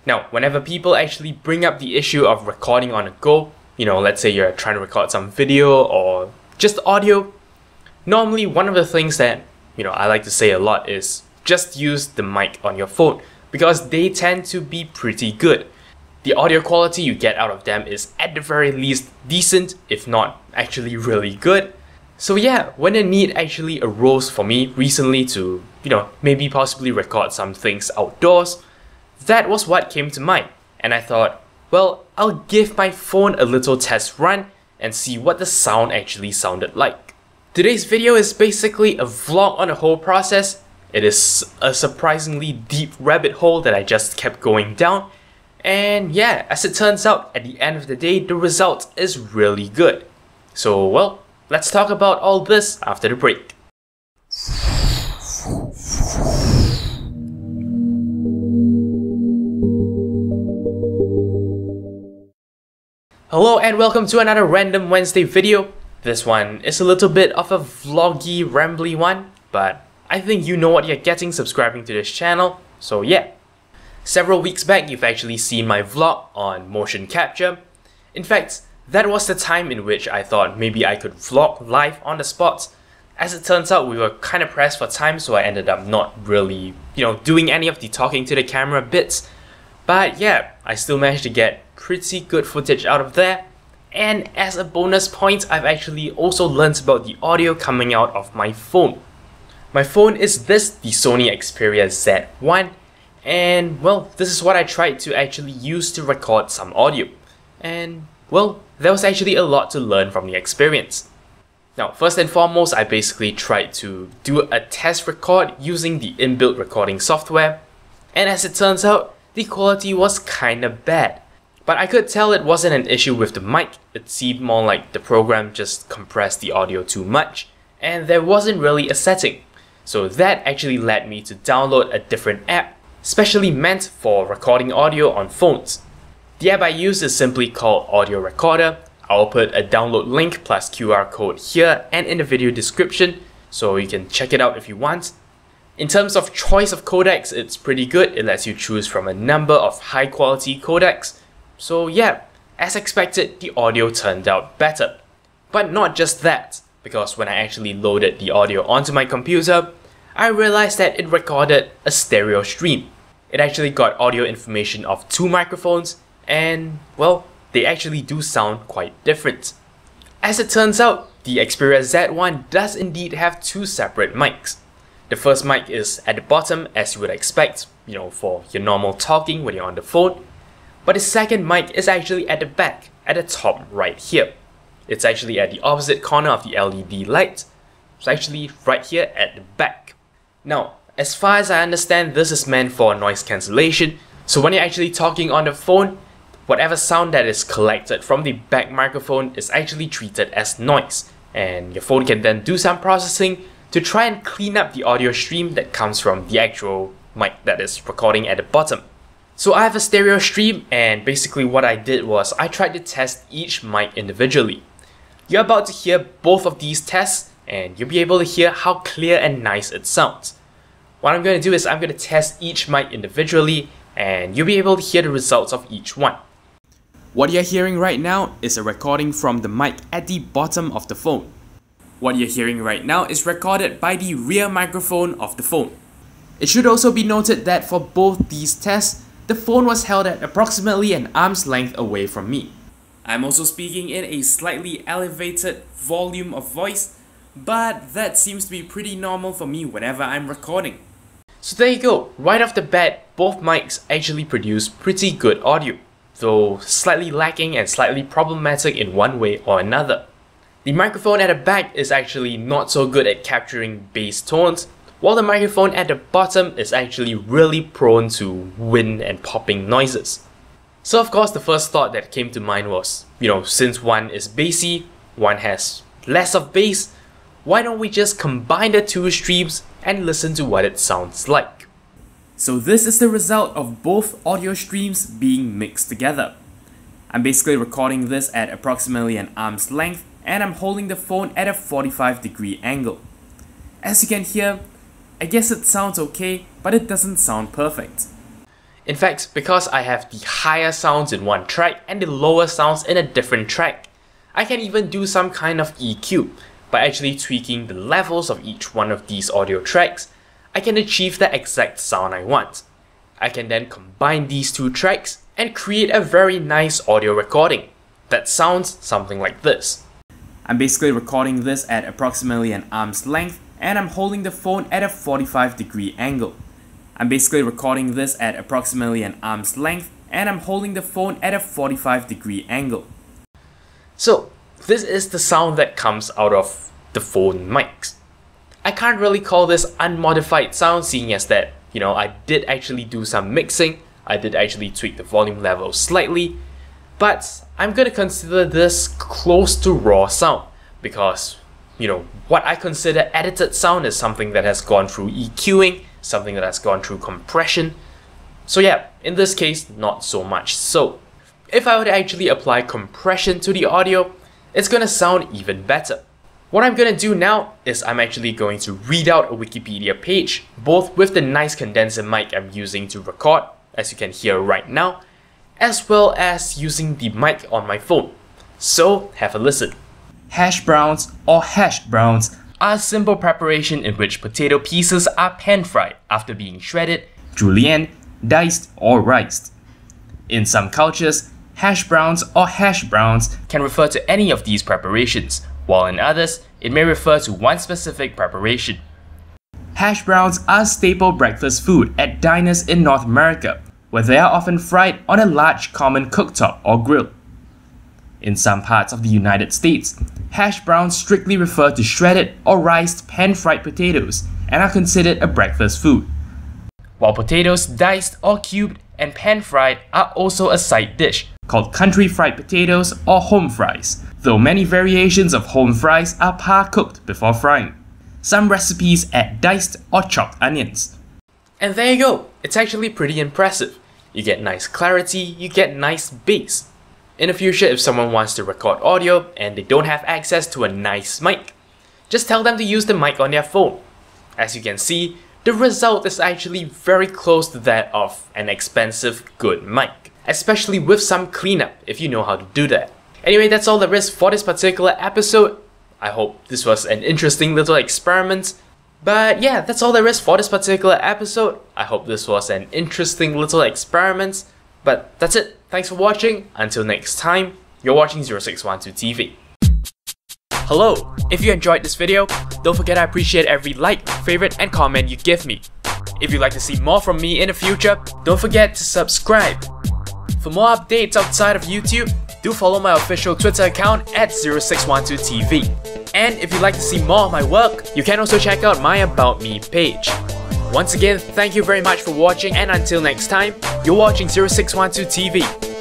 Now, whenever people actually bring up the issue of recording on a go, let's say you're trying to record some video or just audio, normally one of the things that, I like to say a lot is just use the mic on your phone because they tend to be pretty good. The audio quality you get out of them is at the very least decent, if not actually really good. So yeah, when a need actually arose for me recently to, maybe possibly record some things outdoors, that was what came to mind. And I thought, well, I'll give my phone a little test run and see what the sound actually sounded like. Today's video is basically a vlog on the whole process. It is a surprisingly deep rabbit hole that I just kept going down. And yeah, as it turns out, at the end of the day, the result is really good. So well, let's talk about all this after the break. Hello and welcome to another Random Wednesday video. This one is a little bit of a vloggy, rambly one, but I think you know what you're getting subscribing to this channel, so yeah. Several weeks back, you've actually seen my vlog on motion capture. In fact, that was the time in which I thought maybe I could vlog live on the spot. As it turns out, we were kind of pressed for time, so I ended up not really, doing any of the talking to the camera bits. But yeah, I still managed to get pretty good footage out of there. And as a bonus point, I've actually also learned about the audio coming out of my phone. My phone is the Sony Xperia Z1. And well, this is what I tried to actually use to record some audio. And well, there was actually a lot to learn from the experience. Now, first and foremost, I basically tried to do a test record using the inbuilt recording software. And as it turns out, the quality was kinda bad. But I could tell it wasn't an issue with the mic. It seemed more like the program just compressed the audio too much. And there wasn't really a setting. So that actually led me to download a different app specially meant for recording audio on phones. The app I use is simply called Audio Recorder. I'll put a download link plus QR code here and in the video description, so you can check it out if you want. In terms of choice of codecs, it's pretty good. It lets you choose from a number of high quality codecs. So yeah, as expected, the audio turned out better. But not just that, because when I actually loaded the audio onto my computer, I realized that it recorded a stereo stream. It actually got audio information of two microphones, and well, they actually do sound quite different. As it turns out, the Xperia Z1 does indeed have two separate mics. The first mic is at the bottom, as you would expect, for your normal talking when you're on the phone. But the second mic is actually at the back, at the top right here. It's actually at the opposite corner of the LED light. It's actually right here at the back. Now, as far as I understand, this is meant for noise cancellation. So when you're actually talking on the phone, whatever sound that is collected from the back microphone is actually treated as noise. And your phone can then do some processing to try and clean up the audio stream that comes from the actual mic that is recording at the bottom. So I have a stereo stream, and basically what I did was I tried to test each mic individually. You're about to hear both of these tests, and you'll be able to hear how clear and nice it sounds. What I'm going to do is I'm going to test each mic individually, and you'll be able to hear the results of each one. What you're hearing right now is a recording from the mic at the bottom of the phone. What you're hearing right now is recorded by the rear microphone of the phone. It should also be noted that for both these tests, the phone was held at approximately an arm's length away from me. I'm also speaking in a slightly elevated volume of voice, but that seems to be pretty normal for me whenever I'm recording. So there you go, right off the bat, both mics actually produce pretty good audio, though slightly lacking and slightly problematic in one way or another. The microphone at the back is actually not so good at capturing bass tones, while the microphone at the bottom is actually really prone to wind and popping noises. So of course the first thought that came to mind was, since one is bassy, one has less of bass, why don't we just combine the two streams and listen to what it sounds like. So this is the result of both audio streams being mixed together. I'm basically recording this at approximately an arm's length, and I'm holding the phone at a 45-degree angle. As you can hear, I guess it sounds okay, but it doesn't sound perfect. In fact, because I have the higher sounds in one track and the lower sounds in a different track, I can even do some kind of EQ. By actually tweaking the levels of each one of these audio tracks, I can achieve the exact sound I want. I can then combine these two tracks and create a very nice audio recording that sounds something like this. I'm basically recording this at approximately an arm's length, and I'm holding the phone at a 45-degree angle. I'm basically recording this at approximately an arm's length, and I'm holding the phone at a 45-degree angle. So, this is the sound that comes out of the phone mics. I can't really call this unmodified sound, seeing as that, I did actually do some mixing, I did actually tweak the volume level slightly, but I'm gonna consider this close to raw sound, because, what I consider edited sound is something that has gone through EQing, something that has gone through compression. So yeah, in this case, not so much so. If I were to actually apply compression to the audio, it's gonna sound even better. What I'm gonna do now is I'm actually going to read out a Wikipedia page, both with the nice condenser mic I'm using to record, as you can hear right now, as well as using the mic on my phone. So have a listen. Hash browns or hashed browns are a simple preparation in which potato pieces are pan-fried after being shredded, julienne, diced, or riced. In some cultures, hash browns or hash browns can refer to any of these preparations, while in others, it may refer to one specific preparation. Hash browns are a staple breakfast food at diners in North America, where they are often fried on a large common cooktop or grill. In some parts of the United States, hash browns strictly refer to shredded or riced pan-fried potatoes and are considered a breakfast food. While potatoes diced or cubed and pan-fried are also a side dish, called country fried potatoes or home fries, though many variations of home fries are par-cooked before frying. Some recipes add diced or chopped onions. And there you go, it's actually pretty impressive. You get nice clarity, you get nice bass. In the future, if someone wants to record audio and they don't have access to a nice mic, just tell them to use the mic on their phone. As you can see, the result is actually very close to that of an expensive good mic, especially with some cleanup if you know how to do that. Anyway, that's all there is for this particular episode. I hope this was an interesting little experiment. But yeah, that's all there is for this particular episode. I hope this was an interesting little experiment. But that's it. Thanks for watching. Until next time, you're watching 0612 TV. Hello! If you enjoyed this video, don't forget I appreciate every like, favorite, and comment you give me. If you'd like to see more from me in the future, don't forget to subscribe. For more updates outside of YouTube, do follow my official Twitter account at 0612 TV. And if you'd like to see more of my work, you can also check out my About Me page. Once again, thank you very much for watching, and until next time, you're watching 0612 TV.